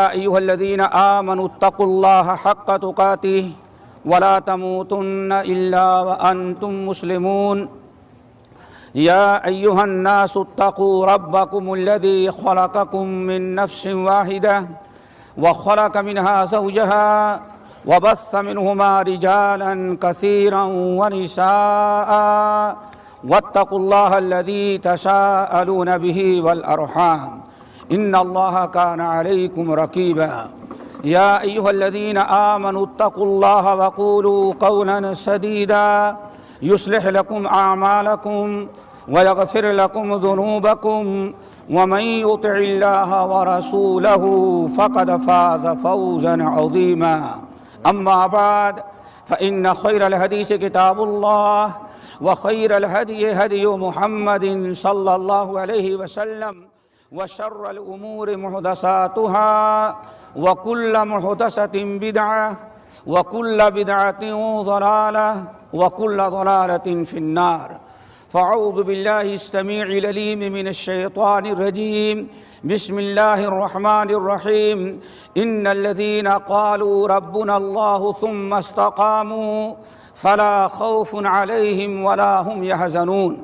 يا أيها الذين آمنوا اتقوا الله حق تقاته ولا تموتن إلا وأنتم مسلمون يا أيها الناس اتقوا ربكم الذي خلقكم من نفس واحدة وخلق منها زوجها وبث منهما رجالا كثيرا ونساء واتقوا الله الذي تساءلون به والأرحام إن الله كان عليكم رقيبا يا أيها الذين آمنوا اتقوا الله وقولوا قولا سديدا يصلح لكم أعمالكم ويغفر لكم ذنوبكم ومن يطع الله ورسوله فقد فاز فوزا عظيما أما بعد فإن خير الحديث كتاب الله وخير الهدي هدي محمد صلى الله عليه وسلم وشر الأمور محدثاتها وكل محدثة بدعة وكل بدعة ضلالة وكل ضلالة في النار فأعوذ بالله السميع العليم من الشيطان الرجيم بسم الله الرحمن الرحيم إن الذين قالوا ربنا الله ثم استقاموا فلا خوف عليهم ولا هم يحزنون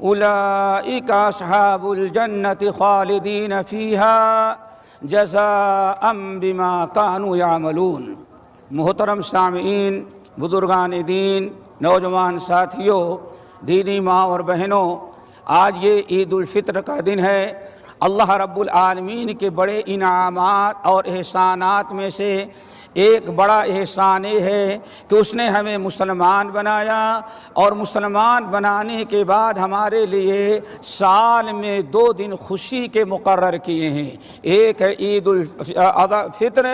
أولئك أصحاب الجنة خالدين فيها جزاء بما كانوا يعملون۔ محترم سامعین، بزرگان دین، نوجوان ساتھیوں، دینی ماں اور بہنوں، آج یہ عید الفطر کا دن ہے۔ اللہ رب العالمین کے بڑے انعامات اور احسانات میں سے ایک بڑا احسان یہ ہے کہ اس نے ہمیں مسلمان بنایا، اور مسلمان بنانے کے بعد ہمارے لیے سال میں 2 دن خوشی کے مقرر کیے ہیں، ایک ہے عید الفطر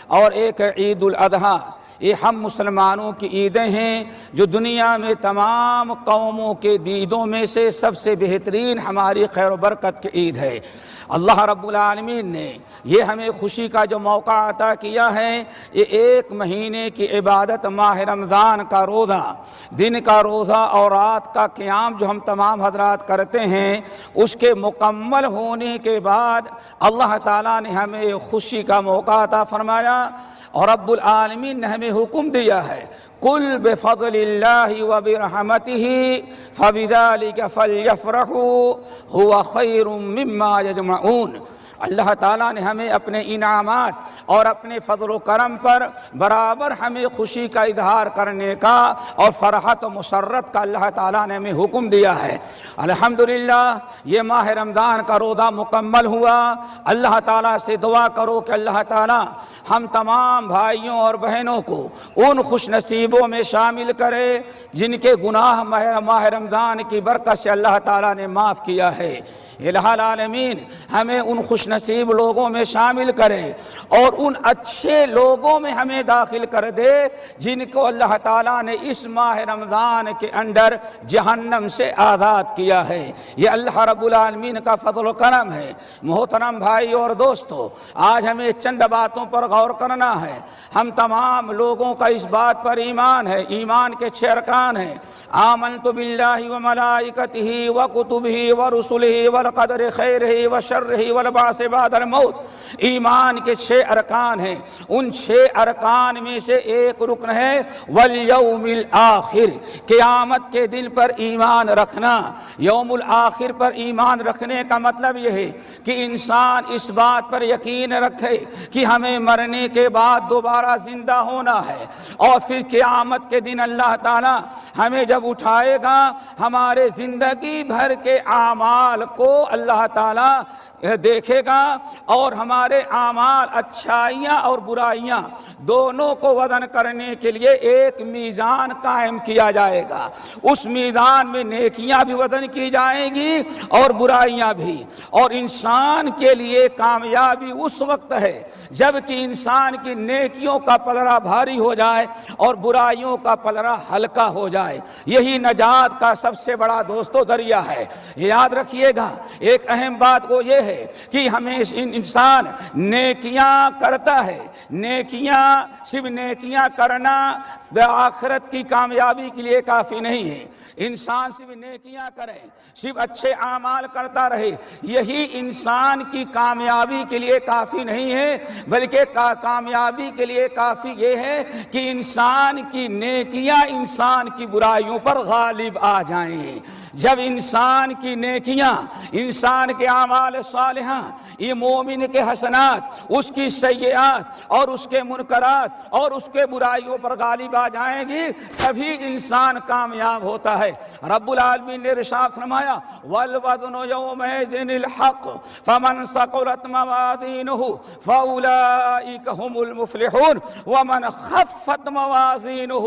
اور ایک ہے عید الاضحیٰ۔ یہ ہم مسلمانوں کی عیدیں ہیں جو دنیا میں تمام قوموں کے عیدوں میں سے سب سے بہترین ہماری خیر و برکت کی عید ہے۔ اللہ رب العالمین نے یہ ہمیں خوشی کا جو موقع عطا کیا ہے، یہ 1 مہینے کی عبادت ماہ رمضان کا روزہ، دن کا روزہ اور رات کا قیام جو ہم تمام حضرات کرتے ہیں، اس کے مکمل ہونے کے بعد اللہ تعالیٰ نے ہمیں خوشی کا موقع عطا فرمایا، اور رب العالمین نے ہمیں حکم دیا ہے قُلْ بِفَضْلِ اللَّهِ وَبِرَحْمَتِهِ فَبِذَلِكَ فَلْيَفْرَحُوا هُوَ خَيْرٌ مِّمَّا يَجْمَعُونَ۔ اللہ تعالیٰ نے ہمیں اپنے انعامات اور اپنے فضل و کرم پر برابر ہمیں خوشی کا اظہار کرنے کا اور فرحت و مسرت کا اللہ تعالیٰ نے ہمیں حکم دیا ہے۔ الحمدللہ یہ ماہ رمضان کا روزہ مکمل ہوا۔ اللہ تعالیٰ سے دعا کرو کہ اللہ تعالیٰ ہم تمام بھائیوں اور بہنوں کو ان خوش نصیبوں میں شامل کرے جن کے گناہ ماہ رمضان کی برکت سے اللہ تعالیٰ نے معاف کیا ہے۔ الہ العالمین ہمیں ان خوش نصیب لوگوں میں شامل کرے اور ان اچھے لوگوں میں ہمیں داخل کر دے جن کو اللہ تعالیٰ نے اس ماہ رمضان کے اندر جہنم سے آزاد کیا ہے۔ یہ اللہ رب العالمین کا فضل و کرم ہے۔ محترم بھائی اور دوستو، آج ہمیں چند باتوں پر غور کرنا ہے۔ ہم تمام لوگوں کا اس بات پر ایمان ہے، ایمان کے 6 ارکان ہیں۔ آمنت باللہ وملائکتہ وکتبہ ورسلہ قدر خیر و شر والبعث بعد الموت۔ ایمان کے 6 ارکان ہیں۔ ان 6 ارکان میں سے ایک رکن ہے والیوم الآخر، قیامت کے دن پر ایمان رکھنا۔ یوم الآخر پر ایمان رکھنے کا مطلب یہ ہے کہ انسان اس بات پر یقین رکھے کہ ہمیں مرنے کے بعد دوبارہ زندہ ہونا ہے، اور پھر قیامت کے دن اللہ تعالیٰ ہمیں جب اٹھائے گا، ہمارے زندگی بھر کے اعمال کو اللہ تعالیٰ دیکھے گا، اور ہمارے اعمال اچھائیاں اور برائیاں دونوں کو وزن کرنے کے لیے ایک میزان قائم کیا جائے گا۔ اس میزان میں نیکیاں بھی وزن کی جائیں گی اور برائیاں بھی، اور انسان کے لیے کامیابی اس وقت ہے جب کہ انسان کی نیکیوں کا پلڑا بھاری ہو جائے اور برائیوں کا پلڑا ہلکا ہو جائے۔ یہی نجات کا سب سے بڑا دوستو ذریعہ ہے۔ یاد رکھیے گا، ایک اہم بات وہ یہ ہے کہ ہمیں انسان نیکیاں کرتا ہے، نیکیاں صرف نیکیاں کرنا آخرت کی کامیابی کے لیے کافی نہیں ہے۔ انسان صرف نیکیاں کرے، صرف اچھے اعمال کرتا رہے، یہی انسان کی کامیابی کے لیے کافی نہیں ہے، بلکہ کامیابی کے لیے کافی یہ ہے کہ انسان کی نیکیاں انسان کی برائیوں پر غالب آ جائیں۔ جب انسان کی نیکیاں، انسان کے اعمال صالحہ، یہ مومن کے حسنات، اس کی سیئات اور اس کے منکرات اور اس کے برائیوں پر غالب آ جائیں گی، تبھی انسان کامیاب ہوتا ہے۔ رب العالمین نے ارشاد فرمایا والوزن یومئذ الحق فمن ثقلت موازینہ فاولئک هم المفلحون ومن خفت موازینہ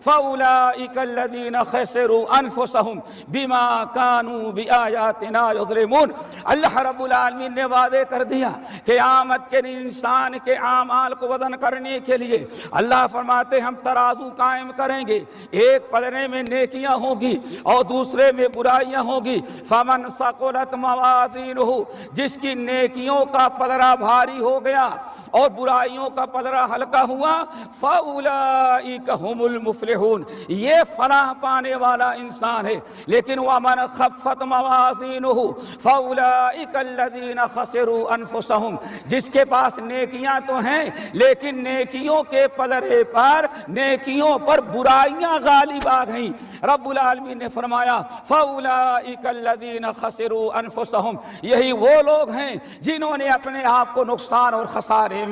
فاولئک الذین خسروا انفسهم بما كانوا بآیاتنا یظلمون۔ اللہ رب العالمین نے وعدے کر دیا قیامت کے دن انسان کے اعمال کو وزن کرنے کے لیے اللہ فرماتے ہم ترازو قائم کریں گے، ایک پلڑے میں نیکیاں ہوگی اور دوسرے میں برائیاں ہوگی۔ فمن ثقلت موازینہ، جس کی نیکیوں کا پلڑا بھاری ہو گیا اور برائیوں کا پلڑا ہلکا ہوا، فاولئک هم المفلحون، یہ فلاح پانے والا انسان ہے۔ لیکن ومن خفت موازینہ فاولئک الذین خسروا انفسهم، جس کے پاس نیکیاں تو ہیں لیکن نیکیوں کے پلڑے پر، نیکیوں پر برائیاں غالب آ گئیں، رب العالمین نے فرمایا فاولئک الذین خسروا انفسهم، یہی وہ لوگ ہیں جنہوں نے اپنے آپ کو نقصان اور خسارے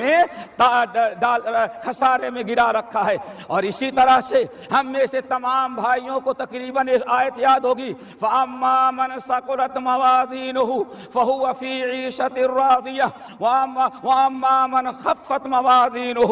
میں گرا رکھا ہے۔ اور اسی طرح سے ہم میں سے تمام بھائیوں کو تقریباً اس آیت یاد ہوگی فَأَمَّا مَنْ ثَقُلَتْ مَوَازِينُهُ فَهُوَ فِي عِيشَةٍ رَاضِيَةٍ وَأَمَّا مَنْ خَفَّتْ مَوَازِينُهُ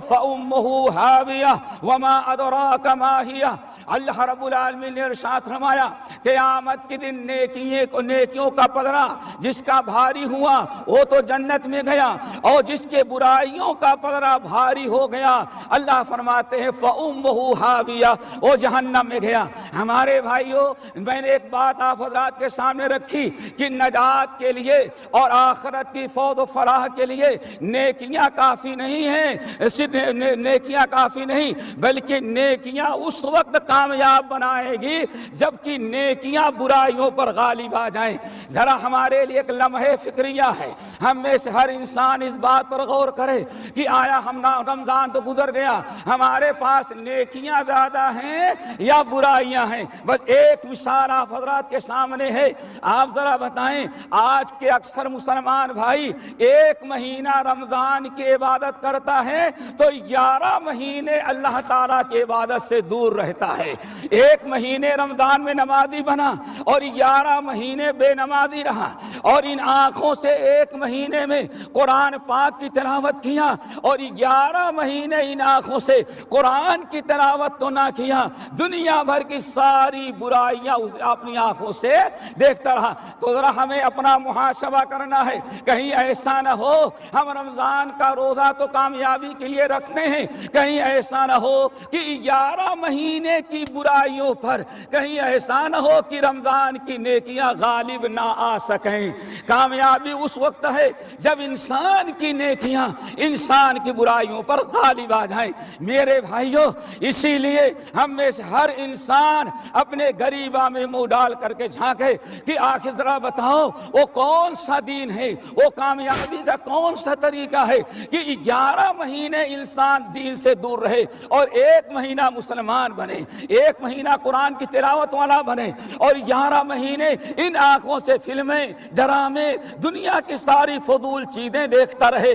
فَأُمُّهُ هَاوِيَةٌ وَمَا أَدْرَاكَ مَا هِيَهْ۔ اللہ رب العالمین نے ارشاد فرمایا قیامت کے دن نیکیوں کا پلڑا جس کا بھاری ہوا وہ تو جنت میں گیا، اور جس کے برائیوں کا پلڑا بھاری ہو گیا اللہ فرماتے ہیں فَأُمُّهُ هَاوِيَةٌ، وہ جہنم میں گیا۔ ہمارے بھائیوں، میں نے ایک بات آپ حضرات کے سامنے رکھی کہ نجات کے لیے اور آخرت کی فوز و فلاح کے لیے نیکیاں کافی نہیں ہیں، صرف نیکیاں کافی نہیں بلکہ نیکیاں اس وقت کامیاب بنائے گی جبکہ نیکیاں برائیوں پر غالب آ جائیں۔ ذرا ہمارے لیے ایک لمحے فکریہ ہے، ہم میں سے ہر انسان اس بات پر غور کرے کہ آیا ہم رمضان تو گزر گیا، ہمارے پاس نیکیاں زیادہ ہیں یا برائیاں ہیں؟ بس ایک مثال آپ حضرات کے سامنے ہے، آپ ذرا بتائیں آج کے اکثر مسلمان بھائی ایک مہینہ رمضان کی عبادت کرتا ہے تو 11 مہینے اللہ تعالیٰ کی عبادت سے دور رہتا ہے۔ ایک مہینے رمضان میں نمازی بنا اور 11 مہینے بے نمازی رہا، اور ان آنکھوں سے ایک مہینے میں قرآن پاک کی تلاوت کیا اور 11 مہینے ان آنکھوں سے قرآن کی تلاوت تو نہ کیا، دنیا بھر کی ساری برائیاں اپنی آنکھوں سے دیکھتا رہا۔ تو ذرا ہمیں اپنا محاسبہ کرنا ہے، کہیں ایسا نہ ہو ہم رمضان کا روزہ تو کامیابی کے لیے رکھتے ہیں، کہیں ایسا نہ ہو کہ 11 مہینے کی برائیوں پر، کہیں ایسا نہ ہو کہ رمضان کی نیکیاں غالب نہ آ سکیں۔ کامیابی اس وقت ہے جب انسان کی نیکیاں انسان کی برائیوں پر غالب آ جائیں۔ میرے بھائیوں، اسی لیے ہم میں سے ہر انسان اپنے گریباں میں منہ ڈال کر کے جھانکے کہ آخر ذرا بتاؤ وہ کون سا دین ہے، وہ کامیابی کا کون سا طریقہ ہے کہ 11 مہینے انسان دین سے دور رہے اور ایک مہینہ مسلمان بنے، ایک مہینہ قرآن کی تلاوت والا بنے، اور 11 مہینے ان آنکھوں سے فلمیں، ڈرامے، دنیا کی ساری فضول چیزیں دیکھتا رہے۔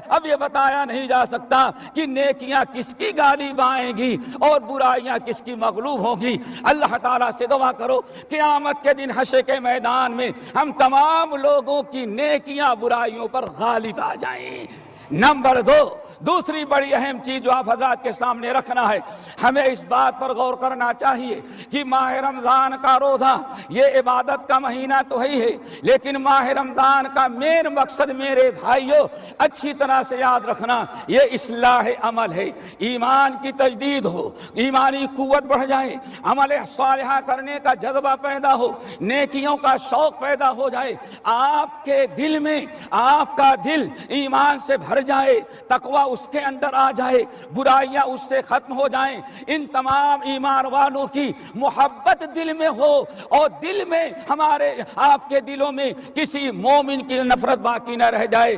اب یہ بتایا نہیں جا سکتا کہ نیکیاں کس کی غالب آئیں گی اور برائیاں کس کی مغلوب ہوں گی۔ اللہ تعالیٰ سے دعا کرو قیامت کے دن حشر کے میدان میں ہم تمام لوگوں کی نیکیاں برائیوں پر غالب آ جائیں۔ نمبر 2، دوسری بڑی اہم چیز جو آپ حضرات کے سامنے رکھنا ہے، ہمیں اس بات پر غور کرنا چاہیے کہ ماہ رمضان کا روزہ یہ عبادت کا مہینہ تو ہی ہے، لیکن ماہ رمضان کا مین مقصد میرے بھائیوں اچھی طرح سے یاد رکھنا، یہ اصلاح عمل ہے، ایمان کی تجدید ہو، ایمانی قوت بڑھ جائے، عمل صالحہ کرنے کا جذبہ پیدا ہو، نیکیوں کا شوق پیدا ہو جائے، آپ کے دل میں آپ کا دل ایمان سے بھر جائے، تقوی اس کے اندر آ جائے، برائیاں اس سے ختم ہو جائیں، ان تمام ایمان والوں کی محبت دل میں ہو، اور دل میں ہمارے آپ کے دلوں میں کسی مومن کی نفرت باقی نہ رہ جائے۔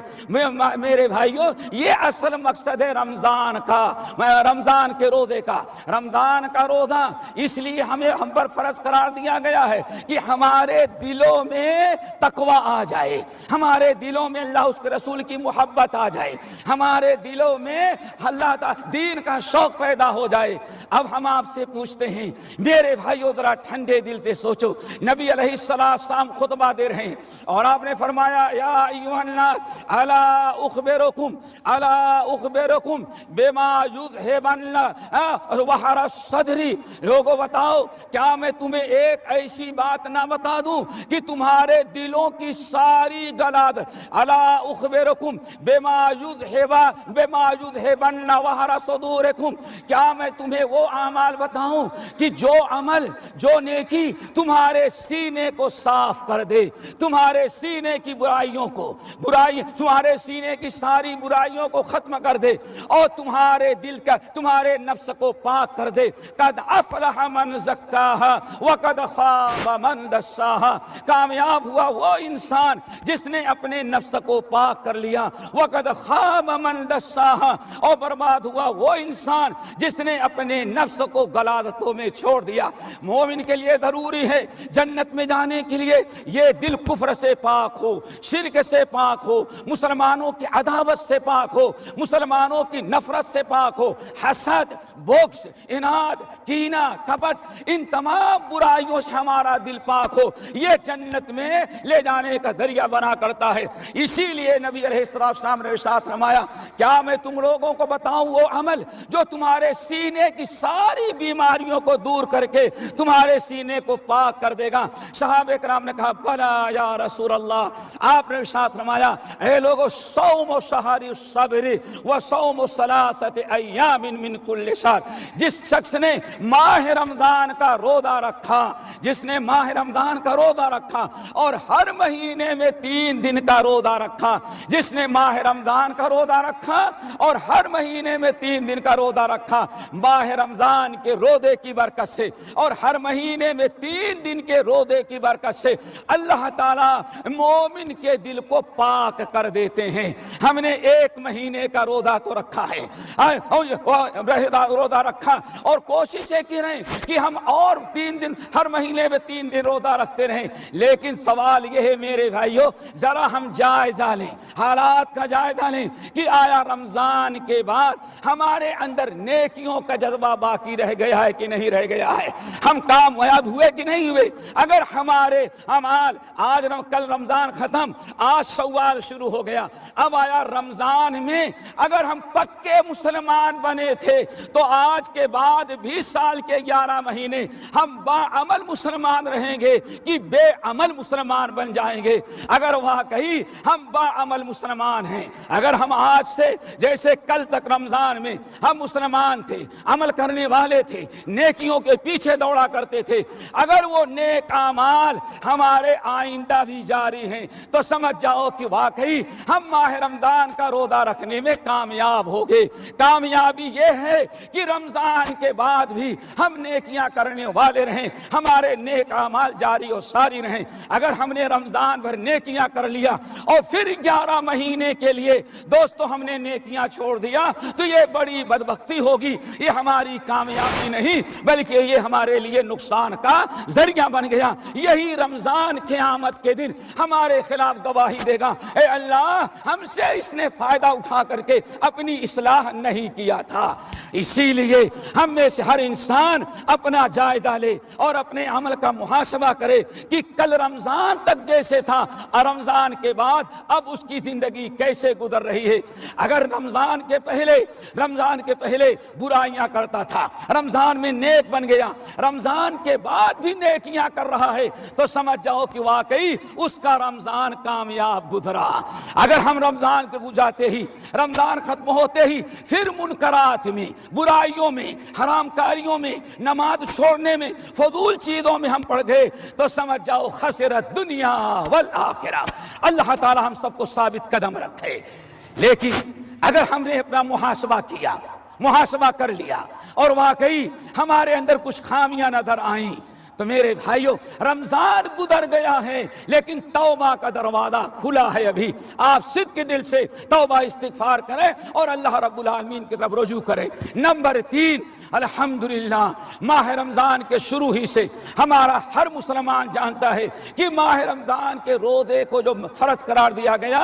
میرے بھائیوں، یہ اصل مقصد ہے رمضان کا، رمضان کے روزے کا۔ رمضان کا روزہ اس لیے ہم پر فرض قرار دیا گیا ہے کہ ہمارے دلوں میں تقوی آ جائے، ہمارے دلوں میں اللہ اس کے رسول کی محبت آ جائے، ہمارے دلوں میں اللہ دین کا شوق پیدا ہو جائے۔ اب ہم آپ سے پوچھتے ہیں میرے بھائیو، ذرا ٹھنڈے دل سے سوچو، نبی علیہ السلام خطبہ دے رہے ہیں اور آپ نے فرمایا یا ایھا الناس الا اخبرکم بما یذھبن وحر الصدر، لوگوں بتاؤ کیا میں تمہیں ایک ایسی بات نہ بتا دوں کہ تمہارے دلوں کی ساری غلاظت، الا اخبرکم بما یذھبن وحر صدورکم، کیا میں تمہیں وہ اعمال بتاؤں کہ جو عمل، جو نیکی تمہارے سینے کو صاف کر دے، تمہارے سینے کی تمہارے سینے کی ساری برائیوں کو ختم کر دے، اور تمہارے دل کا، تمہارے نفس کو پاک کر دے۔ قد افلح من زکاہا وقد خاب من دساہا، کامیاب ہوا وہ انسان جس نے اپنے نفس کو پاک کر لیا، وقد خاب من دساہا، اور برباد ہوا وہ انسان جس نے اپنے نفس کو غلاظتوں میں چھوڑ دیا۔ مومن کے لیے ضروری ہے جنت میں جانے کے لیے یہ دل کفر سے پاک ہو، شرک سے پاک ہو، مسلمانوں کی عداوت سے پاک ہو، مسلمانوں کی نفرت سے پاک ہو، حسد، بغض، اناد، کینہ، کپٹ، ان تمام برائیوں سے ہمارا دل پاک ہو، یہ جنت میں لے جانے کا ذریعہ بنا کرتا ہے۔ اسی لیے نبی علیہ السلام نے ارشاد فرمایا کیا میں تم لوگوں کو بتاؤں وہ عمل جو تمہارے سینے کی ساری بیماریوں کو دور کر کے تمہارے سینے کو پاک کر دے گا؟ صحابہ کرام نے کہا بلا یا رسول اللہ۔ آپ نے ارشاد فرمایا اے لوگو، صوم و شہری الصبر و صوم و ثلاثت ایام من کل شہر، جس شخص نے ماہ رمضان کا روزہ رکھا، جس نے ماہ رمضان کا روزہ رکھا اور ہر مہینے میں 3 دن کا روزہ رکھا، جس نے ماہ رمضان کا روزہ رکھا اور ہر مہینے میں 3 دن کا روزہ رکھا، ماہ رمضان کے روزے کی برکت سے اور ہر مہینے میں 3 دن کے روزے کی برکت سے اللہ تعالیٰ مومن کے دل کو پاک کر دیتے ہیں۔ ہم نے 1 مہینے کا روزہ تو رکھا ہے، روزہ رکھا اور کوشش یہ کی رہے کہ ہم اور 3 دن، ہر مہینے میں 3 دن روزہ رکھتے رہیں، لیکن سوال یہ ہے میرے بھائیو، ذرا ہم جائزہ لیں، حالات کا جائزہ لیں کہ آیا رمضان کے بعد ہمارے اندر نیکیوں کا جذبہ باقی رہ گیا ہے کہ نہیں رہ گیا ہے، ہم کامیاب ہوئے کہ نہیں ہوئے۔ اگر ہمارے اعمال کل رمضان ختم، آج شوال شروع ہو گیا، اب آیا رمضان میں اگر ہم پکے مسلمان بنے تھے تو آج کے بعد بھی سال کے 11 مہینے ہم باعمل مسلمان رہیں گے کہ بے عمل مسلمان بن جائیں گے؟ اگر واقعی ہم باعمل مسلمان ہیں، اگر ہم آج سے جیسے کل تک رمضان میں ہم مسلمان تھے، عمل کرنے والے تھے، نیکیوں کے پیچھے دوڑا کرتے تھے، اگر وہ نیک اعمال ہمارے آئندہ بھی جاری ہیں تو سمجھ جاؤ کہ واقعی ہم ماہ رمضان کا روزہ رکھنے میں کامیاب ہو گئے۔ کامیابی یہ ہے کہ رمضان کے بعد بھی ہم نیکیاں کرنے والے رہیں، ہمارے نیک اعمال جاری و ساری رہیں۔ اگر ہم نے رمضان بھر نیکیاں کر لیا اور پھر 11 مہینے کے لیے دوستو ہم نے نیکیاں چھوڑ دیا تو یہ بڑی بدبختی ہوگی، یہ ہماری کامیابی نہیں بلکہ یہ ہمارے لیے نقصان کا ذریعہ بن گیا۔ یہی رمضان قیامت کے دن ہمارے خلاف گواہی دے گا، اے اللہ ہم سے اس نے فائدہ اٹھا کر کے اپنی اصلاح نہیں کیا تھا۔ اسی لیے ہم میں سے ہر انسان اپنا جائزہ لے اور اپنے عمل کا محاسبہ کرے کہ کل رمضان تک جیسے تھا اور رمضان کے بعد اب اس کی زندگی کیسے گزر رہی ہے۔ اگر اگر رمضان کے پہلے برائیاں کرتا تھا، رمضان میں نیک بن گیا، رمضان کے بعد بھی نیکیاں کر رہا ہے، تو سمجھ جاؤ کہ واقعی اس کا رمضان کامیاب گزرا۔ اگر ہم رمضان کے گزرتے ہی، رمضان ختم ہوتے ہی پھر منکرات میں، برائیوں میں، حرام کاریوں میں، نماز چھوڑنے میں، فضول چیزوں میں ہم پڑ گئے، تو سمجھ جاؤ خسرت دنیا والآخرہ۔ اللہ تعالی ہم سب کو ثابت قدم رکھے۔ لیکن اگر ہم نے اپنا محاسبہ کر لیا اور واقعی ہمارے اندر کچھ خامیاں نظر آئیں، تو میرے بھائیو رمضان گزر گیا ہے لیکن توبہ کا دروازہ کھلا ہے۔ ابھی آپ صدق کے دل سے توبہ استغفار کریں اور اللہ رب العالمین کی طرف رجوع کریں۔ نمبر 3، الحمدللہ ماہ رمضان کے شروع ہی سے ہمارا ہر مسلمان جانتا ہے کہ ماہ رمضان کے روزے کو جو فرض قرار دیا گیا،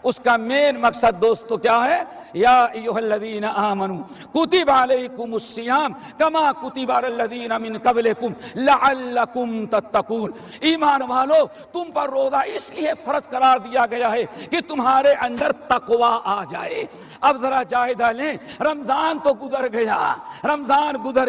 اس کا مین مقصد دوستو کیا ہے؟ یا ایھا الذین آمنوا کتب علیکم الصیام کما کتب علی الذین من قبلکم لعلکم تتقون۔ ایمان والو، تم پر روزہ اس لیے فرض قرار دیا گیا ہے کہ تمہارے اندر تقوی آ جائے۔ اب ذرا جائزہ لیں، رمضان تو گزر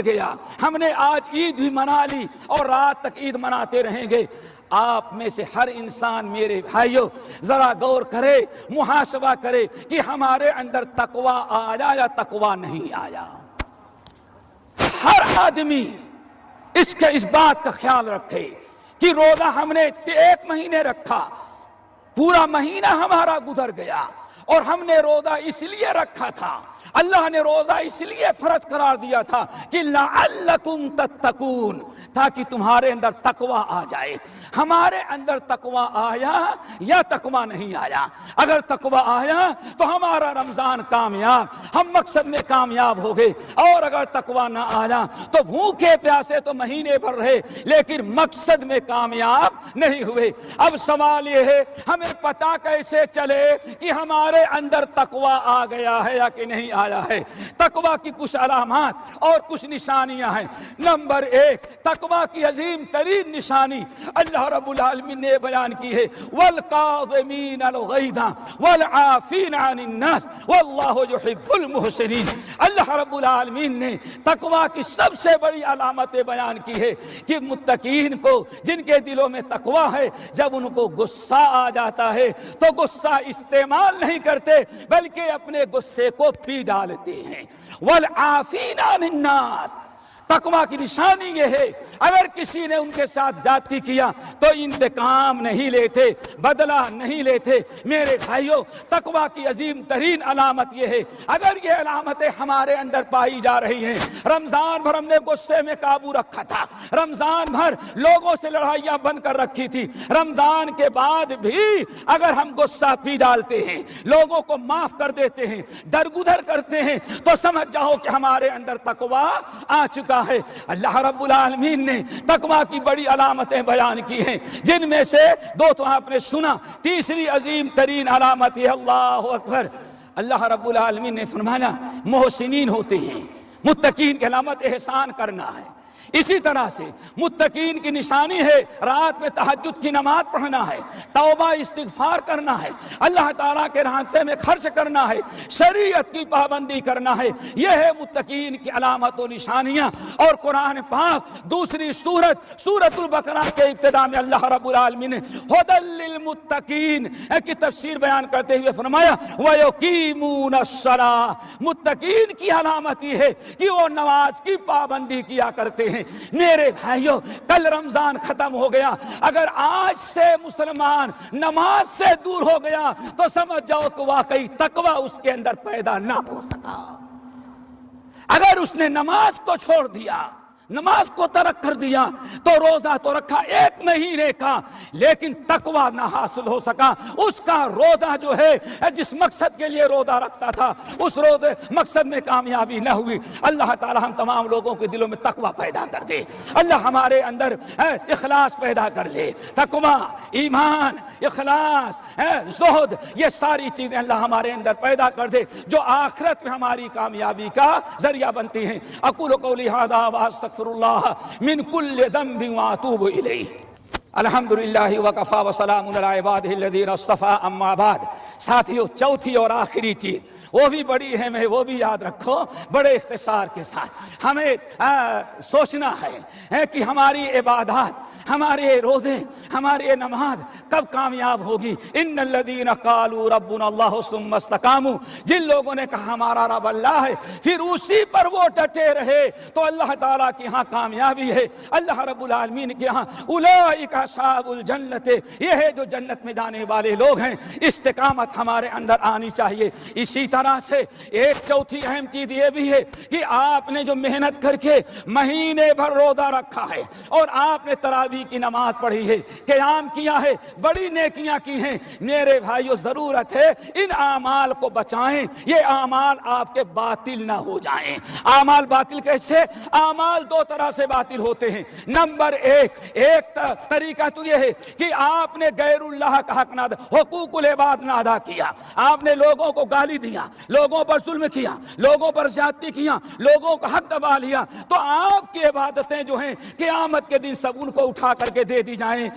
گیا، ہم نے آج عید بھی منا لی اور رات تک عید مناتے رہیں گے۔ آپ میں سے ہر انسان میرے بھائیوں ذرا غور کرے، محاسبہ کرے کہ ہمارے اندر تقوی آیا یا تقوی نہیں آیا۔ ہر آدمی اس بات کا خیال رکھے کہ روزہ ہم نے 1 مہینے رکھا، پورا مہینہ ہمارا گزر گیا اور ہم نے روزہ اس لیے رکھا تھا، اللہ نے روزہ اس لیے فرض قرار دیا تھا کہ لعلکم تتقون، تاکہ تمہارے اندر تقوی آ جائے۔ ہمارے اندر تقوی آیا یا تقوی نہیں آیا؟ اگر تقوی آیا تو ہمارا رمضان کامیاب، ہم مقصد میں کامیاب ہو گئے، اور اگر تقوی نہ آیا تو بھوکے پیاسے تو مہینے بھر رہے لیکن مقصد میں کامیاب نہیں ہوئے۔ اب سوال یہ ہے، ہمیں پتہ کیسے چلے کہ ہمارے اندر تقوی آ گیا ہے یا کہ نہیں آیا ہے؟ تقوی کی کچھ علامات اور کچھ نشانیاں ہیں۔ نمبر 1، تقوی کی عظیم ترین نشانی اللہ رب العالمین نے بیان کی ہے، والقاظمین الغیظ والعافین عن الناس واللہ یحب المحسنین۔ اللہ رب العالمین نے تقوی کی سب سے بڑی علامتیں بیان کی ہے کہ متقین کو، جن کے دلوں میں تقوی ہے، جب ان کو غصہ آ جاتا ہے تو غصہ استعمال نہیں کرتے بلکہ اپنے غصے کو پی ڈالتے ہیں۔ والعافین عن الناس، تقوی کی نشانی یہ ہے اگر کسی نے ان کے ساتھ زیادتی کیا تو انتقام نہیں لیتے، بدلہ نہیں لیتے۔ میرے بھائیوں، تقوی کی عظیم ترین علامت یہ ہے، اگر یہ علامتیں ہمارے اندر پائی جا رہی ہیں، رمضان بھر ہم نے غصے میں قابو رکھا تھا، رمضان بھر لوگوں سے لڑائیاں بند کر رکھی تھی، رمضان کے بعد بھی اگر ہم غصہ پی ڈالتے ہیں، لوگوں کو معاف کر دیتے ہیں، درگزر کرتے ہیں، تو سمجھ جاؤ کہ ہمارے اندر تقوی آ چکا ہے۔ اللہ رب العالمین نے تقوی کی بڑی علامتیں بیان کی ہیں، جن میں سے 2 تو آپ نے سنا، تیسری عظیم ترین علامت ہے، اللہ اکبر، اللہ رب العالمین نے فرمایا محسنین ہوتے ہیں۔ متقین کی علامت احسان کرنا ہے۔ اسی طرح سے متقین کی نشانی ہے رات میں تہجد کی نماز پڑھنا ہے، توبہ استغفار کرنا ہے، اللہ تعالیٰ کے راستے میں خرچ کرنا ہے، شریعت کی پابندی کرنا ہے۔ یہ ہے متقین کی علامت و نشانیاں۔ اور قرآن پاک دوسری سورۃ البقرہ کے ابتدا میں اللہ رب العالمین نے ھدی للمتقین کی تفسیر بیان کرتے ہوئے فرمایا وَيُقِيمُونَ الصَّلَاةَ، متقین کی علامت یہ ہے کہ وہ نماز کی پابندی کیا کرتے ہیں۔ میرے بھائیوں، کل رمضان ختم ہو گیا، اگر آج سے مسلمان نماز سے دور ہو گیا تو سمجھ جاؤ کہ واقعی تقوی اس کے اندر پیدا نہ ہو سکا۔ اگر اس نے نماز کو چھوڑ دیا، نماز کو ترک کر دیا، تو روزہ تو رکھا 1 مہینے کا لیکن تقوی نہ حاصل ہو سکا۔ اس کا روزہ جو ہے جس مقصد کے لیے روزہ رکھتا تھا، اس روزے مقصد میں کامیابی نہ ہوئی۔ اللہ تعالی ہم تمام لوگوں کے دلوں میں تقوی پیدا کر دے، اللہ ہمارے اندر اخلاص پیدا کر لے۔ تقوی، ایمان، اخلاص، زہد، یہ ساری چیزیں اللہ ہمارے اندر پیدا کر دے جو آخرت میں ہماری کامیابی کا ذریعہ بنتی ہیں۔ اقول قولی ھذا واستغفر اللہ من کل ذنب واتوب الیہ۔ الحمدللہ وکفا وسلام علی عبادہ الذین اصطفیٰ اما بعد۔ ساتھیو، چوتھی اور آخری چیز وہ بھی بڑی اہم ہے، وہ بھی یاد رکھو بڑے اختصار کے ساتھ۔ ہمیں سوچنا ہے کہ ہماری عبادات، ہمارے روزے، ہماری نماز کب کامیاب ہوگی۔ ان الذین قالوا ربنا اللہ ثم استقاموا، جن لوگوں نے کہا ہمارا رب اللہ ہے پھر اسی پر وہ ڈٹے رہے تو اللہ تعالیٰ کے ہاں کامیابی ہے، اللہ رب العالمین کے ہاں۔ اولئک اصحاب الجنت، یہ ہے جو جنت میں جانے والے لوگ ہیں۔ استقامت ہمارے اندر آنی چاہیے۔ اسی طرح سے ایک چوتھی اہم چیز یہ بھی ہے کہ آپ نے جو محنت کر کے مہینے بھر روزہ رکھا ہے اور آپ نے تراویح کی نماز پڑھی ہے، قیام کیا ہے، بڑی نیکیاں کی ہیں، میرے بھائیو ضرورت ہے ان اعمال کو بچائیں، یہ اعمال آپ کے باطل نہ ہو جائیں۔ اعمال باطل کیسے؟ اعمال دو طرح سے باطل ہوتے ہیں۔ نمبر ایک طریقہ تو یہ ہے کہ آپ نے غیر اللہ کا حق نہ ادا، حقوق العباد نہ ادا کیا، آپ نے لوگوں کو گالی دیا، لوگوں پر ظلم کیا، لوگوں پر زیادتی کیا، لوگوں کا حق دبا لیا، تو آپ کی عبادتیں جو ہیں قیامت کے دن سب ان کو اٹھا کر کے دے دی جائیں،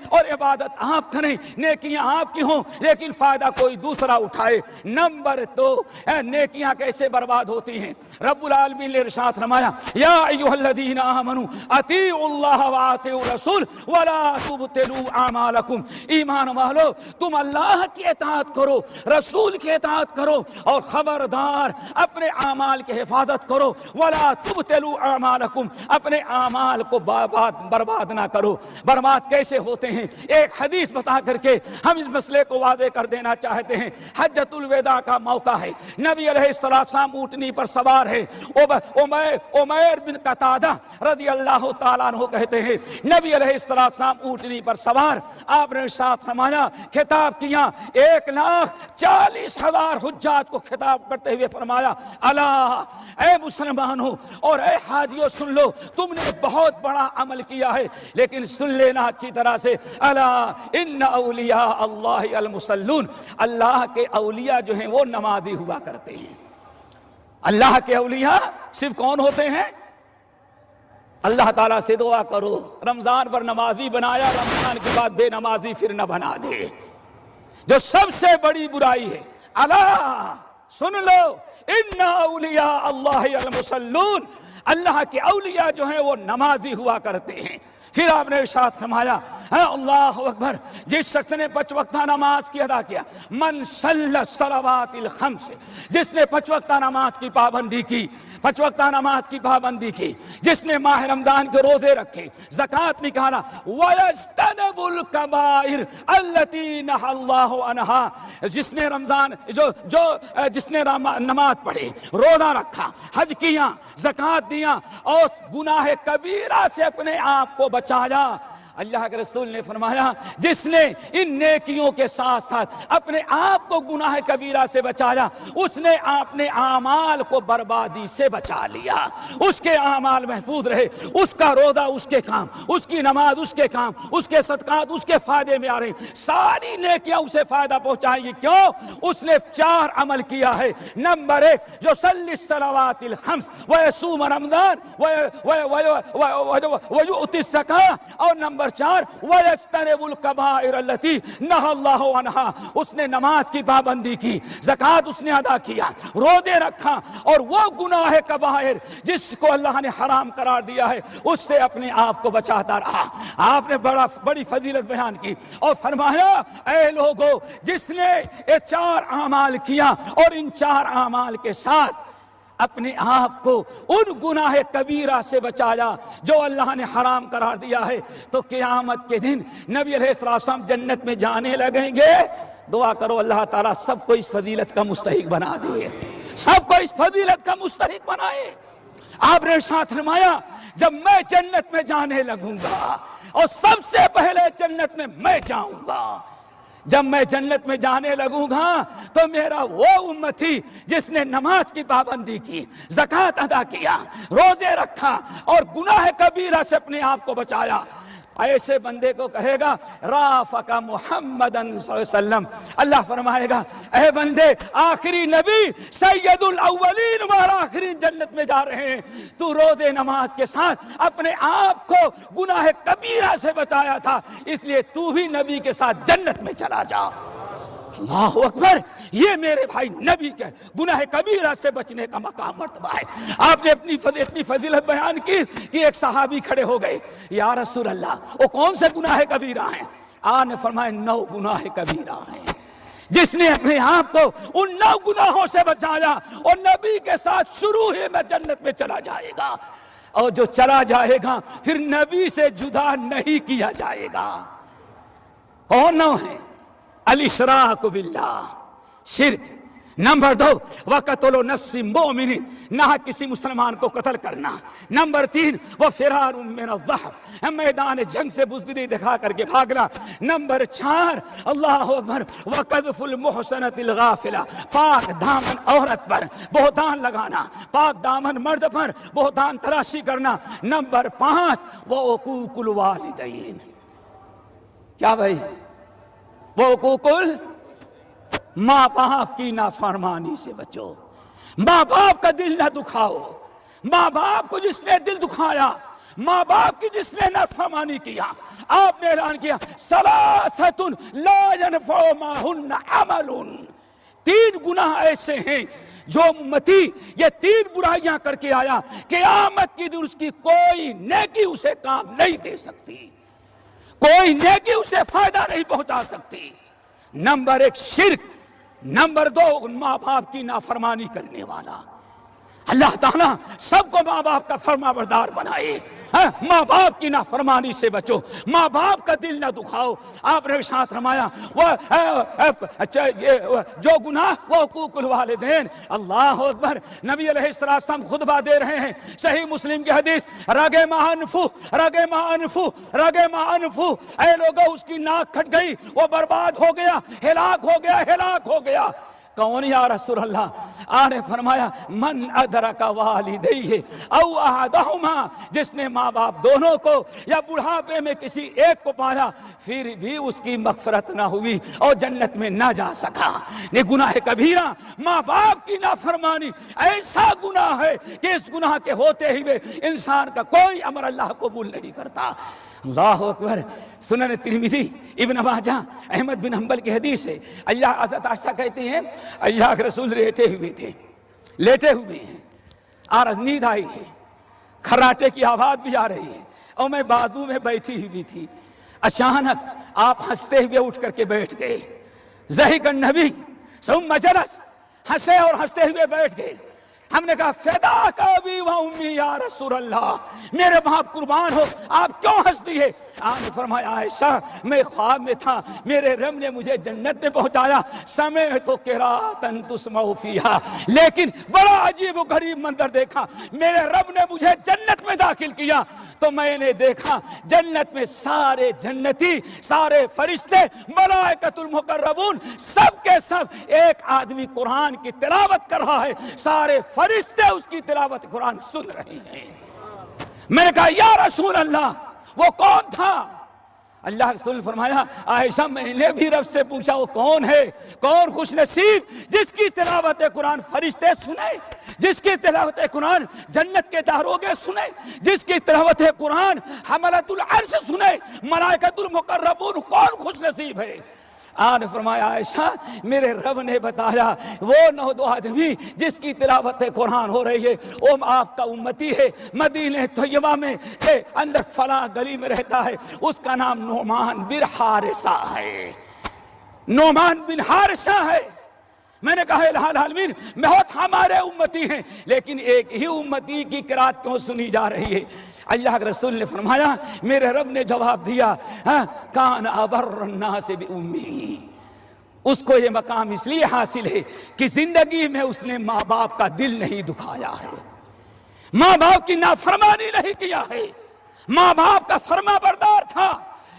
اور عبادت آپ کریں، نیکیاں آپ کی ہوں، لیکن فائدہ کوئی دوسرا اٹھائے۔ نمبر دو، نیکیاں کیسے برباد ہوتی ہیں؟ رب العالمین نے ارشاد فرمایا یا ایھا الذین آمنوا اطیعوا اللہ واطیعوا الرسول ولا تبطلوا اعمالکم، ایمان والو تم اللہ کی اطاعت کرو، رسول کی اطاعت کرو، اور خبردار اپنے اعمال کی حفاظت کرو، ولا تبطلوا اعمالکم، اپنے اعمال کو برباد نہ کرو۔ برباد کیسے ہوتے ہیں؟ ایک حدیث بتا کر کے ہم اس مسئلے کو واضح کر دینا چاہتے ہیں۔ حجۃ الوداع کا موقع ہے، نبی علیہ السلام اونٹنی پر سوار ہے، عمیر بن قتادہ رضی اللہ تعالیٰ عنہ کہتے ہیں نبی علیہ السلام اونٹنی پر سوار، آپ نے ارشاد فرمایا، خطاب کیا 1,40,000 حجاج کو خطاب کرتے ہوئے فرمایا الا، اے مسلمانوں اور اے حاجیوں سن لو، تم نے بہت بڑا عمل کیا ہے لیکن سن لینا اچھی طرح سے، الا ان اولیاء اللہ المصلون، اللہ کے اولیاء جو ہیں وہ نمازی ہوا کرتے ہیں۔ اللہ کے اولیاء صرف کون ہوتے ہیں؟ اللہ تعالیٰ سے دعا کرو رمضان پر نمازی بنایا، رمضان کے بعد بے نمازی پھر نہ بنا دے، جو سب سے بڑی برائی ہے۔ اللہ سن لو ان اولیاء اللہ المصلون، اللہ کے اولیاء جو ہیں وہ نمازی ہوا کرتے ہیں۔ پھر آپ نے ارشاد فرمایا اللہ اکبر، جس شخص نے 5 وقتہ نماز کی ادا کیا، من صلی الصلوات الخمس، جس نے 5 وقتہ نماز کی پابندی کی، 5 وقتہ نماز کی پابندی کی، جس نے ماہ رمضان کے روزے رکھے، زکوٰۃ نکالا، وَيَجْتَنِبُ الْكَبَائِرَ الَّتِي نَهَى اللَّهُ عَنْهَا، جس نے رمضان جس نے نماز پڑھی، روزہ رکھا، حج کیا، زکوٰۃ دیا اور گناہ کبیرہ سے اپنے آپ کو بچایا، اللہ کے رسول نے فرمایا جس نے ان نیکیوں کے ساتھ ساتھ اپنے آپ کو گناہ کبیرہ سے بچایا، اس نے اپنے اعمال کو بربادی سے بچا لیا، اس کے اعمال محفوظ رہے، اس کا روزہ اس کے کام، اس کی نماز اس کے کام، اس کے صدقات اس کے فائدے میں آ رہے ہیں، ساری نیکیاں اسے فائدہ پہنچائیں گی۔ کیوں؟ اس نے 4 عمل کیا ہے۔ نمبر 1، جو صلی الصلوات الخمس ویصوم رمضان ویؤتی الزکاۃ، اور نمبر 4 وَيَجْتَنِبُ الْكَبَائِرَ الَّتِي نَهَى اللَّهُ عَنْهَا، اس نے نماز کی پابندی کی، زکوٰۃ اس نے ادا کیا، روزے رکھا، اور وہ گناہ کبائر جس کو اللہ نے حرام قرار دیا ہے اس سے اپنے آپ کو بچاتا رہا۔ آپ نے بڑی فضیلت بیان کی اور فرمایا اے لوگو، جس نے یہ 4 اعمال کیا اور ان 4 اعمال کے ساتھ اپنے آپ کو ان گناہ کبیرہ سے بچایا جو اللہ نے حرام قرار دیا ہے، تو قیامت کے دن نبی علیہ السلام جنت میں جانے لگیں گے۔ دعا کرو اللہ تعالیٰ سب کو اس فضیلت کا مستحق بنا دے، سب کو اس فضیلت کا مستحق بنائے۔ آپ نے ارشاد فرمایا جب میں جنت میں جانے لگوں گا اور سب سے پہلے جنت میں جاؤں گا، جب میں جنت میں جانے لگوں گا تو میرا وہ امتی جس نے نماز کی پابندی کی، زکوٰۃ ادا کیا، روزے رکھا اور گناہ کبیرہ سے اپنے آپ کو بچایا، ایسے بندے کو کہے گا رافق محمدن صلی اللہ علیہ وسلم، اللہ فرمائے گا اے بندے آخری نبی سید الاولین والآخرین جنت میں جا رہے ہیں، تو روز نماز کے ساتھ اپنے آپ کو گناہ کبیرہ سے بچایا تھا، اس لیے تو بھی نبی کے ساتھ جنت میں چلا جا۔ اللہ اکبر، یہ میرے بھائی نبی کے گناہ کبیرہ سے بچنے کا مقام مرتبہ ہے۔ آپ نے اپنی فضیلت بیان کی کہ ایک صحابی کھڑے ہو گئے، یا رسول اللہ وہ کون سے گناہ کبیرہ ہیں؟ آپ نے فرمایا 9 گناہ کبیرہ ہیں۔ جس نے اپنے آپ کو ان 9 گناہوں سے بچایا اور نبی کے ساتھ شروع ہی میں جنت میں چلا جائے گا، اور جو چلا جائے گا پھر نبی سے جدا نہیں کیا جائے گا۔ کون 9 ہیں؟ الاشراک باللہ، شرک۔ نمبر 2 وقتل نفس مومن، نہ کسی مسلمان کو قتل کرنا۔ نمبر 3 وفرار من الضحف، میدان جنگ سے بزدلی دکھا کر کے بھاگنا۔ نمبر 4 اللہ اکبر وقذف المحصنۃ الغافلہ، پاک دامن عورت پر بہتان لگانا، پاک دامن مرد پر بہتان تراشی کرنا۔ نمبر 5 وعقوق الوالدین، کیا بھائی؟ وعقوق ماں باپ کی نافرمانی سے بچو، ماں باپ کا دل نہ دکھاؤ، ماں باپ کو جس نے دل دکھایا، ماں باپ کی جس نے نافرمانی کیا، آپ نے اعلان کیا ثلاثۃ لا ينفع معهن عمل، 3 گناہ ایسے ہیں جو امتی یہ 3 برائیاں کر کے آیا، قیامت کی دن اس کی کوئی نیکی اسے کام نہیں دے سکتی، کوئی نیکی اسے فائدہ نہیں پہنچا سکتی۔ نمبر 1 شرک، نمبر 2 ماں باپ کی نافرمانی کرنے والا۔ اللہ تعالیٰ سب کو ماں باپ کا فرما بردار بنائے، ماں باپ کی نافرمانی سے بچو، ماں باپ کا دل نہ دکھاؤ۔ آپ نے ارشاد فرمایا جو گناہ وہ حقوق الوالدین۔ اللہ اکبر، نبی علیہ السلام خطبہ دے رہے ہیں، صحیح مسلم کی حدیث، رگم انفو رگم انفو رگم انفو، اے لوگو اس کی ناک کھٹ گئی، وہ برباد ہو گیا، ہلاک ہو گیا، ہلاک ہو گیا۔ کون یا رسول اللہ؟ آپ نے فرمایا من ادرک والدیہ او احدہما، جس نے ماں باپ دونوں کو یا بڑھاپے میں کسی ایک کو پایا پھر بھی اس کی مغفرت نہ ہوئی اور جنت میں نہ جا سکا۔ یہ گناہ کبیرہ، ماں باپ کی نافرمانی ایسا گناہ ہے کہ اس گناہ کے ہوتے ہی انسان کا کوئی عمل اللہ قبول نہیں کرتا۔ اللہ اکبر، سنن ترمذی، ابن ماجہ، احمد بن حنبل کی حدیث ہے، اللہ حضرت عائشہ کہتی ہیں اللہ کے رسول لیٹے ہوئے ہیں اور نیند آئی ہے، خراٹے کی آواز بھی آ رہی ہے اور میں بازو میں بیٹھی ہوئی تھی، اچانک آپ ہنستے ہوئے اٹھ کر کے بیٹھ گئے، ضحک النبی ثم جلس، ہنسے اور ہنستے ہوئے بیٹھ گئے۔ ہم نے کہا فداک ابی و امی یا رسول اللہ، میرے باپ قربان ہو، آپ کیوں ہنس دیے؟ آپ نے فرمایا عائشہ میں خواب میں تھا، میرے رب نے مجھے جنت میں پہنچایا، سمعت قراءۃ تسمع فیہا، لیکن بڑا عجیب و غریب منظر دیکھا، میرے رب نے مجھے جنت میں داخل کیا تو میں نے دیکھا جنت میں سارے جنتی، سارے فرشتے، ملائکۃ المقربون، سب کے سب ایک آدمی قرآن کی تلاوت کر رہا ہے، سارے فرشتے اس کی تلاوت قرآن سن رہے ہیں۔ میں نے کہا یا رسول اللہ وہ کون تھا؟ اللہ کے رسول نے فرمایا عائشہ میں نے بھی رب سے پوچھا وہ کون ہے؟ کون خوش نصیب جس کی تلاوت قرآن فرشتے سنے، جس کی تلاوت قرآن جنت کے داروغے سنے، جس کی تلاوت قرآن حملۃ العرش سنے، ملائکۃ المقربون، کون خوش نصیب ہے؟ آپ نے فرمایا عائشہ میرے رب نے بتایا وہ 9 آدمی جس کی تلاوت قرآن ہو رہی ہے وہ آپ کا امتی ہے، مدینہ طیبہ میں اندر فلاں گلی میں رہتا ہے، اس کا نام نعمان بن حارثہ ہے، نعمان بن حارثہ ہے۔ میں نے کہا الہ العالمین بہت ہمارے امتی ہیں لیکن ایک ہی امتی کی قرات کیوں سنی جا رہی ہے؟ اللہ کے رسول نے فرمایا میرے رب نے جواب دیا کان ابر الناس بامہ، اس کو یہ مقام اس لیے حاصل ہے کہ زندگی میں اس نے ماں باپ کا دل نہیں دکھایا ہے، ماں باپ کی نافرمانی نہیں کیا ہے، ماں باپ کا فرما بردار تھا،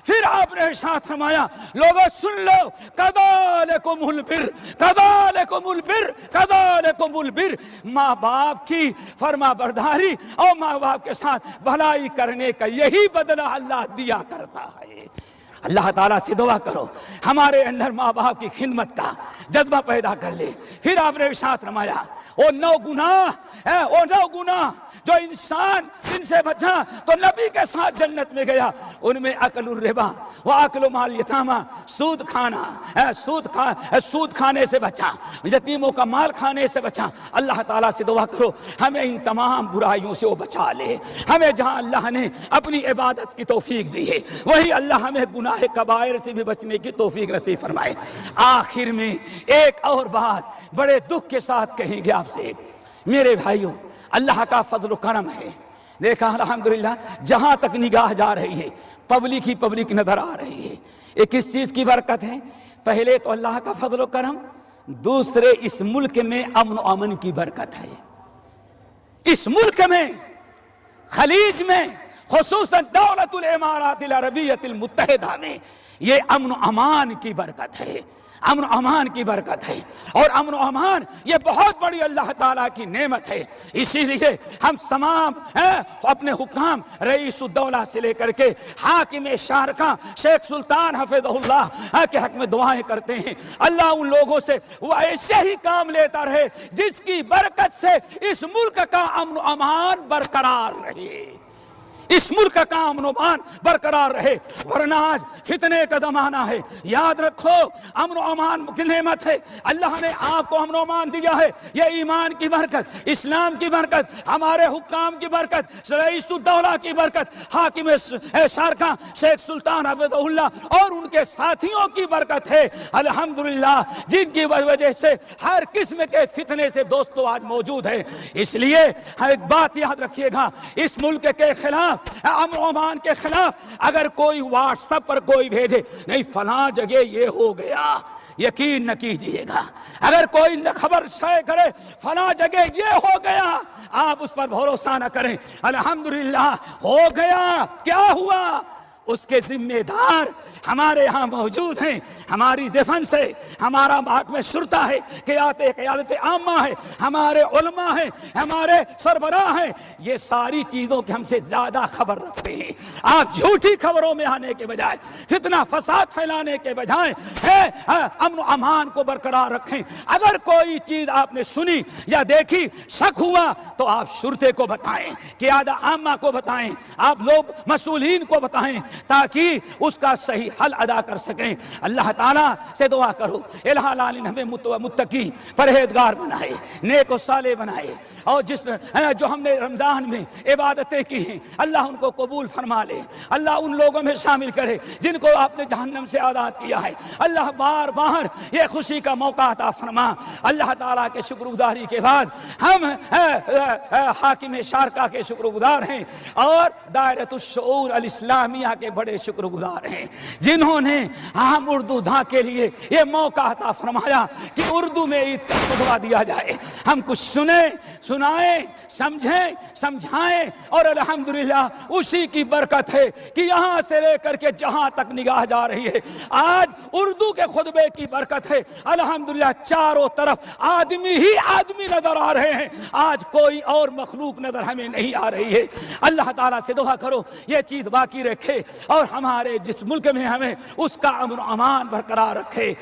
پھر آپ نے ارشاد فرمایا لوگوں سن لو، کذالکم البر، کذالکم البر، کذالکم البر، ماں باپ کی فرما برداری اور ماں باپ کے ساتھ بھلائی کرنے کا یہی بدلہ اللہ دیا کرتا ہے۔ اللہ تعالیٰ سے دعا کرو ہمارے اندر ماں باپ کی خدمت کا جذبہ پیدا کر لے۔ پھر آپ نے ارشاد فرمایا وہ 9 گناہ جو انسان ان سے بچا تو نبی کے ساتھ جنت میں گیا، ان میں اکل الربا و اکل مال یتامہ، سود کھانا، سود کھانے سے بچا، یتیموں کا مال کھانے سے بچا۔ اللہ تعالیٰ سے دعا کرو ہمیں ان تمام برائیوں سے وہ بچا لے۔ ہمیں جہاں اللہ نے اپنی عبادت کی توفیق دی ہے وہی اللہ ہمیں گناہ کبائر سے بھی بچنے کی توفیق نصیب فرمائے۔ آخر میں ایک اور بات بڑے دکھ کے ساتھ کہیں گے آپ سے، میرے بھائیوں اللہ کا فضل و کرم ہے، دیکھا الحمدللہ جہاں تک نگاہ جا رہی ہے پبلک ہی پبلک نظر آ رہی ہے۔ یہ کس چیز کی برکت ہے؟ پہلے تو اللہ کا فضل و کرم، دوسرے اس ملک میں امن و امن کی برکت ہے۔ اس ملک میں خلیج میں خصوصاً دولت الامارات العربیۃ المتحدہ میں یہ امن و امان کی برکت ہے، امن و امان کی برکت ہے، اور امن و امان یہ بہت بڑی اللہ تعالیٰ کی نعمت ہے۔ اسی لیے ہم تمام اپنے حکام رئیس الدولہ سے لے کر کے حاکم شارقہ شیخ سلطان حفظہ اللہ کے حق میں دعائیں کرتے ہیں اللہ ان لوگوں سے وہ ایسے ہی کام لیتا رہے جس کی برکت سے اس ملک کا امن و امان برقرار رہے، اس ملک کا امن و امان برقرار رہے، ورنہ آج فتنے کا زمانہ ہے۔ یاد رکھو امن و امان کی نعمت ہے، اللہ نے آپ کو امن و امان دیا ہے، یہ ایمان کی برکت، اسلام کی برکت، ہمارے حکام کی برکت، رئیس الدولہ کی برکت، حاکم شارقہ شیخ سلطان حفظہ اللہ اور ان کے ساتھیوں کی برکت ہے الحمدللہ، جن کی وجہ سے ہر قسم کے فتنے سے دوستو آج موجود ہے۔ اس لیے ہر ایک بات یاد رکھیے گا، اس ملک کے خلاف امن و امان کے خلاف اگر کوئی واٹس ایپ پر کوئی بھیجے نہیں فلاں جگہ یہ ہو گیا، یقین نہ کیجئے گا۔ اگر کوئی خبر شائع کرے فلاں جگہ یہ ہو گیا، آپ اس پر بھروسہ نہ کریں، الحمدللہ ہو گیا، کیا ہوا؟ اس کے ذمہ دار ہمارے ہاں موجود ہیں، ہماری ڈیفنس ہے، ہمارا محکمہ شرطہ ہے، قیادت عامہ ہے، ہمارے علماء ہیں، ہمارے سربراہ ہیں، یہ ساری چیزوں کی ہم سے زیادہ خبر رکھتے ہیں۔ آپ جھوٹی خبروں میں آنے کے بجائے، فتنہ فساد پھیلانے کے بجائے امن و امان کو برقرار رکھیں۔ اگر کوئی چیز آپ نے سنی یا دیکھی، شک ہوا تو آپ شرطے کو بتائیں، قیادت عامہ کو بتائیں، آپ لوگ مسئولین کو بتائیں تاکہ اس کا صحیح حل ادا کر سکیں۔ اللہ تعالیٰ سے دعا کرو الہ العالمین ہمیں متقی پرہیزگار بنائے، نیک و صالح بنائے، اور جو ہم نے رمضان میں عبادتیں کی ہیں اللہ ان کو قبول فرما لے، اللہ ان لوگوں میں شامل کرے جن کو آپ نے جہنم سے آزاد کیا ہے، اللہ بار بار یہ خوشی کا موقع عطا فرما۔ اللہ تعالیٰ کے شکر گزاری کے بعد ہم حاکم شارقہ کے شکر گزار ہیں اور دائرۃ الشعور الاسلامیہ کے بڑے شکر گزار ہیں جنہوں نے ہم اردو دھاں کے لیے یہ موقع عطا فرمایا کہ اردو میں عید کا خطبہ دیا جائے، ہم کچھ سنائیں، سمجھیں، سمجھائیں، اور الحمدللہ اسی کی برکت ہے کہ یہاں سے لے کر کے جہاں تک نگاہ جا رہی ہے آج اردو کے خطبے کی برکت ہے الحمدللہ، چاروں طرف آدمی ہی آدمی نظر آ رہے ہیں، آج کوئی اور مخلوق نظر ہمیں نہیں آ رہی ہے۔ اللہ تعالیٰ سے دعا کرو یہ چیز باقی رکھے اور ہمارے جس ملک میں ہمیں اس کا امن و امان برقرار رکھے۔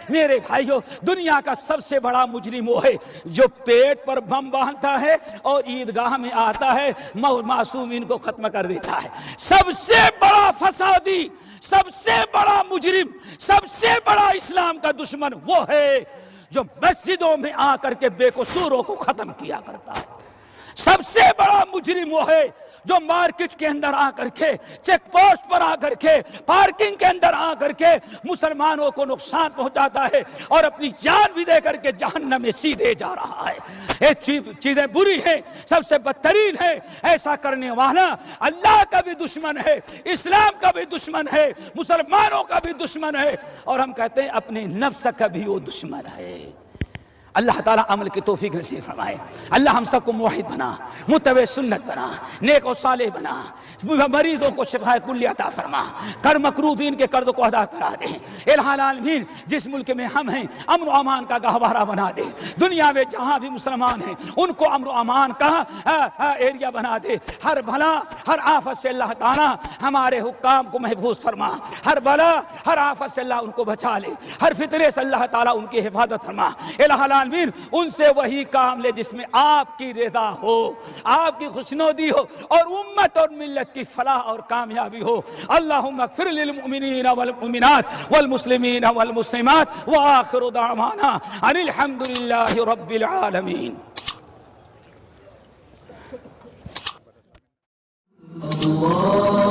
میرے بھائیوں دنیا کا سب سے بڑا مجرم وہ ہے جو پیٹ پر بم باندھتا ہے اور عیدگاہ میں آتا ہے معصومین کو ختم کر دیتا ہے۔ سب سے بڑا فسادی، سب سے بڑا مجرم، سب سے بڑا اسلام کا دشمن وہ ہے جو مسجدوں میں آ کر کے بے قصوروں کو ختم کیا کرتا ہے۔ سب سے بڑا مجرم وہ ہے جو مارکیٹ کے اندر آ کر کے، چیک پوسٹ پر آ کر کے، پارکنگ کے اندر آ کر کے مسلمانوں کو نقصان پہنچاتا ہے اور اپنی جان بھی دے کر کے جہنم میں سیدھے جا رہا ہے۔ یہ چیزیں بری ہیں، سب سے بدترین ہے۔ ایسا کرنے والا اللہ کا بھی دشمن ہے، اسلام کا بھی دشمن ہے، مسلمانوں کا بھی دشمن ہے، اور ہم کہتے ہیں اپنے نفس کا بھی وہ دشمن ہے۔ اللہ تعالیٰ عمل کی توفیق نصیب فرمائے۔ اللہ ہم سب کو موحد بنا، متبع سنت بنا، نیک و صالح بنا۔ مریضوں کو شفا کلی عطا فرما، کر مکروبین کے قرض کو ادا کرا دے الہ العالمین۔ جس ملک میں ہم ہیں امن و امان کا گہوارہ بنا دے، دنیا میں جہاں بھی مسلمان ہیں ان کو امن و امان کا ایریا بنا دے۔ ہر بھلا ہر آفت سے اللہ تعالیٰ ہمارے حکام کو محفوظ فرما، ہر بلا ہر آفت سے اللہ ان کو بچا لے، ہر فتنے سے اللہ تعالیٰ ان کی حفاظت فرما الہ العالمین۔ ان سے وہی کام لے جس میں آپ کی رضا ہو، آپ کی خوشنودی ہو اور امت اور ملت کی فلاح اور کامیابی ہو۔ اللہم اغفر للمؤمنین والمؤمنات والمسلمین والمسلمات وآخر دعوانا ان الحمد للہ رب العالمین۔ اللہ